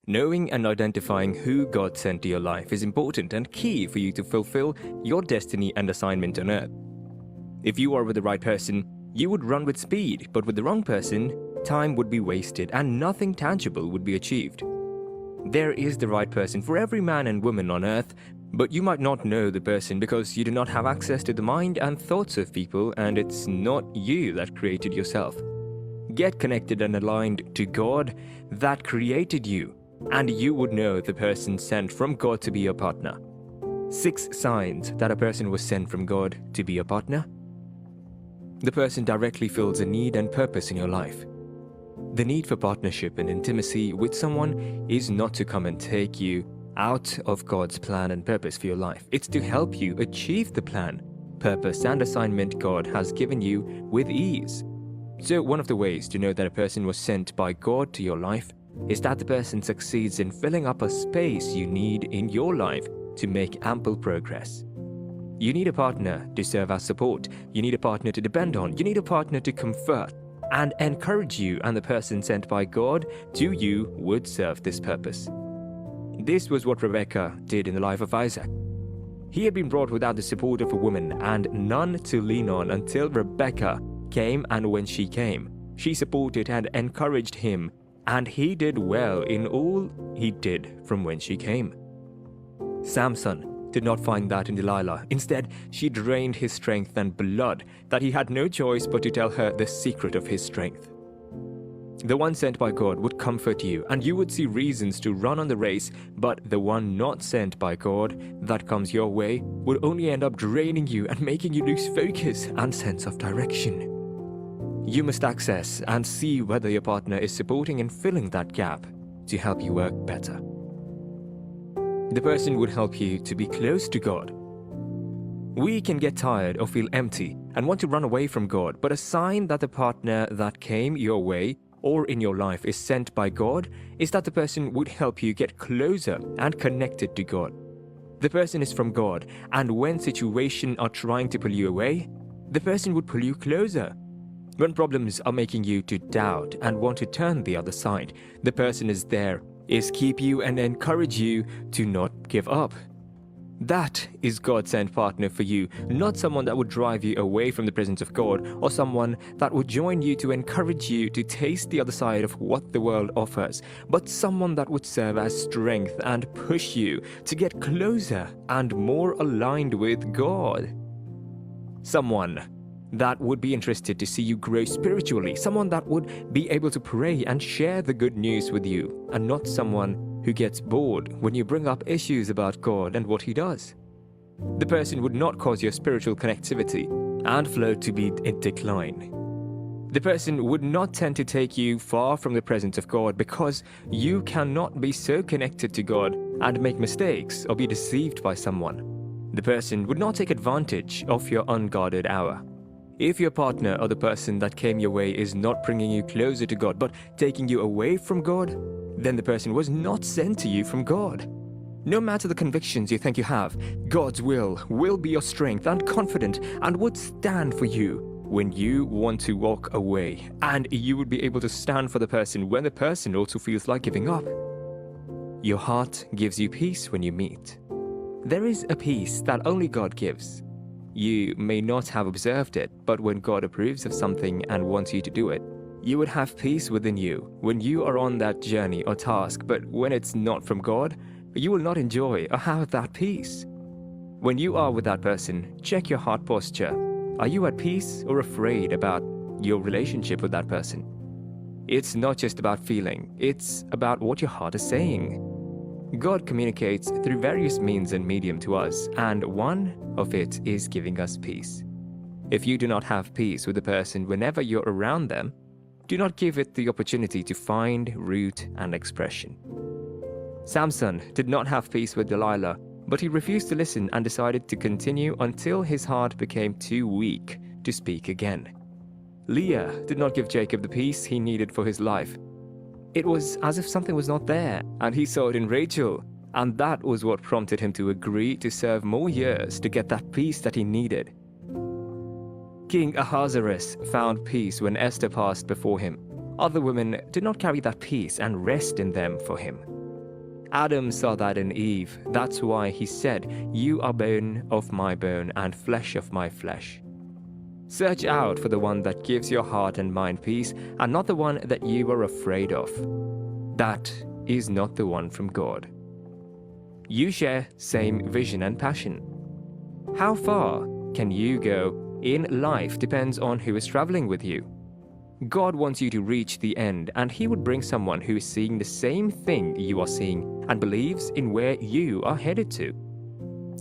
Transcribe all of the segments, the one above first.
Knowing and identifying who God sent to your life is important and key for you to fulfill your destiny and assignment on earth. If you are with the right person, you would run with speed, but with the wrong person, time would be wasted and nothing tangible would be achieved. There is the right person for every man and woman on earth, but you might not know the person because you do not have access to the mind and thoughts of people, and it's not you that created yourself. Get connected and aligned to God that created you, and you would know the person sent from God to be your partner. 6 signs that a person was sent from God to be your partner. The person directly fills a need and purpose in your life. The need for partnership and intimacy with someone is not to come and take you out of God's plan and purpose for your life. It's to help you achieve the plan, purpose, and assignment God has given you with ease. So one of the ways to know that a person was sent by God to your life is that the person succeeds in filling up a space you need in your life to make ample progress. You need a partner to serve as support. You need a partner to depend on. You need a partner to comfort and encourage you, and the person sent by God to you would serve this purpose. This was what Rebecca did in the life of Isaac. He had been brought without the support of a woman and none to lean on until Rebecca came, and when she came, she supported and encouraged him, and he did well in all he did from when she came. Samson did not find that in Delilah. Instead, she drained his strength and blood that he had no choice but to tell her the secret of his strength. The one sent by God would comfort you, and you would see reasons to run on the race, but the one not sent by God that comes your way would only end up draining you and making you lose focus and sense of direction. You must access and see whether your partner is supporting and filling that gap to help you work better. The person would help you to be close to God. We can get tired or feel empty and want to run away from God, but a sign that the partner that came your way or in your life is sent by God is that the person would help you get closer and connected to God. The person is from God, and when situations are trying to pull you away, the person would pull you closer. When problems are making you to doubt and want to turn the other side, the person is there, is keep you and encourage you to not give up. That is God's sent partner for you, not someone that would drive you away from the presence of God, or someone that would join you to encourage you to taste the other side of what the world offers, but someone that would serve as strength and push you to get closer and more aligned with God. Someone that would be interested to see you grow spiritually, someone that would be able to pray and share the good news with you, and not someone who gets bored when you bring up issues about God and what He does. The person would not cause your spiritual connectivity and flow to be in decline. The person would not tend to take you far from the presence of God because you cannot be so connected to God and make mistakes or be deceived by someone. The person would not take advantage of your unguarded hour. If your partner or the person that came your way is not bringing you closer to God but taking you away from God, then the person was not sent to you from God. No matter the convictions you think you have, God's will be your strength and confident and would stand for you when you want to walk away, and you would be able to stand for the person when the person also feels like giving up. Your heart gives you peace when you meet. There is a peace that only God gives. You may not have observed it, but when God approves of something and wants you to do it, you would have peace within you when you are on that journey or task, but when it's not from God, you will not enjoy or have that peace. When you are with that person, check your heart posture. Are you at peace or afraid about your relationship with that person? It's not just about feeling, it's about what your heart is saying. God communicates through various means and medium to us, and one of it is giving us peace. If you do not have peace with the person whenever you're around them, do not give it the opportunity to find root and expression. Samson did not have peace with Delilah, but he refused to listen and decided to continue until his heart became too weak to speak again. Leah did not give Jacob the peace he needed for his life. It was as if something was not there, and he saw it in Rachel, and that was what prompted him to agree to serve more years to get that peace that he needed. King Ahazaris found peace when Esther passed before him. Other women did not carry that peace and rest in them for him. Adam saw that in Eve. That's why he said, "You are bone of my bone and flesh of my flesh." Search out for the one that gives your heart and mind peace, and not the one that you are afraid of. That is not the one from God. You share same vision and passion. How far can you go in life depends on who is traveling with you. God wants you to reach the end, and He would bring someone who is seeing the same thing you are seeing and believes in where you are headed to.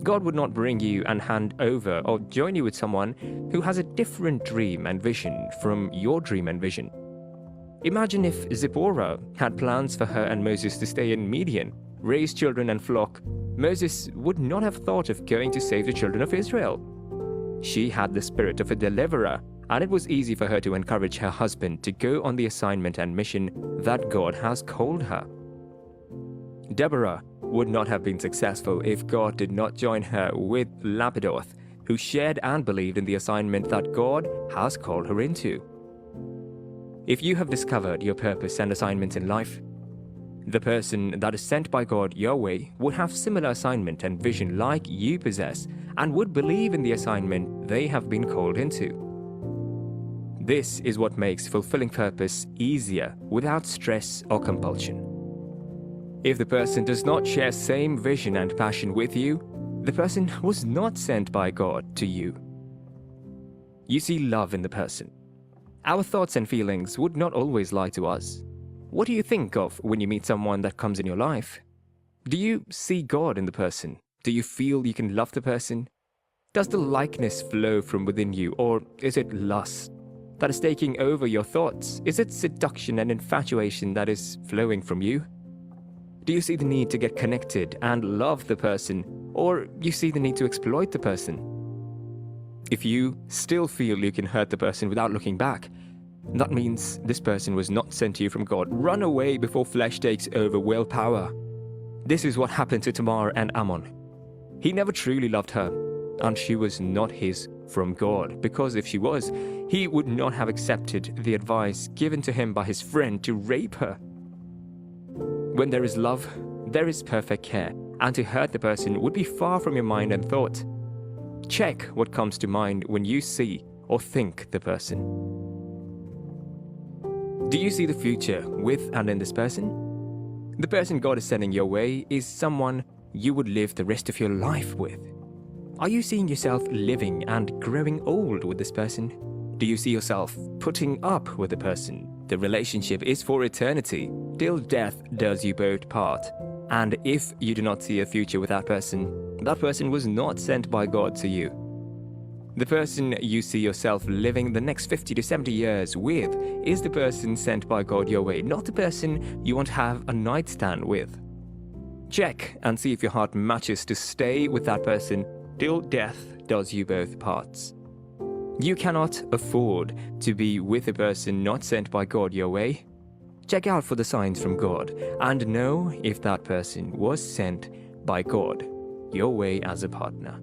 God would not bring you and hand over or join you with someone who has a different dream and vision from your dream and vision. Imagine if Zipporah had plans for her and Moses to stay in Midian, raise children and flock. Moses would not have thought of going to save the children of Israel. She had the spirit of a deliverer, and it was easy for her to encourage her husband to go on the assignment and mission that God has called her. Deborah would not have been successful if God did not join her with Lapidoth, who shared and believed in the assignment that God has called her into. If you have discovered your purpose and assignment in life, the person that is sent by God your way would have similar assignment and vision like you possess and would believe in the assignment they have been called into. This is what makes fulfilling purpose easier without stress or compulsion. If the person does not share same vision and passion with you, the person was not sent by God to you. You see love in the person. Our thoughts and feelings would not always lie to us. What do you think of when you meet someone that comes in your life? Do you see God in the person? Do you feel you can love the person? Does the likeness flow from within you, or is it lust that is taking over your thoughts? Is it seduction and infatuation that is flowing from you? Do you see the need to get connected and love the person, or you see the need to exploit the person? If you still feel you can hurt the person without looking back, that means this person was not sent to you from God. Run away before flesh takes over willpower. This is what happened to Tamar and Ammon. He never truly loved her, and she was not his from God, because if she was, he would not have accepted the advice given to him by his friend to rape her. When there is love, there is perfect care, and to hurt the person would be far from your mind and thought. Check what comes to mind when you see or think the person. Do you see the future with and in this person? The person God is sending your way is someone you would live the rest of your life with. Are you seeing yourself living and growing old with this person? Do you see yourself putting up with the person? The relationship is for eternity, till death does you both part. And if you do not see a future with that person was not sent by God to you. The person you see yourself living the next 50 to 70 years with is the person sent by God your way, not the person you want to have a nightstand with. Check and see if your heart matches to stay with that person till death does you both parts. You cannot afford to be with a person not sent by God your way. Check out for the signs from God and know if that person was sent by God your way as a partner.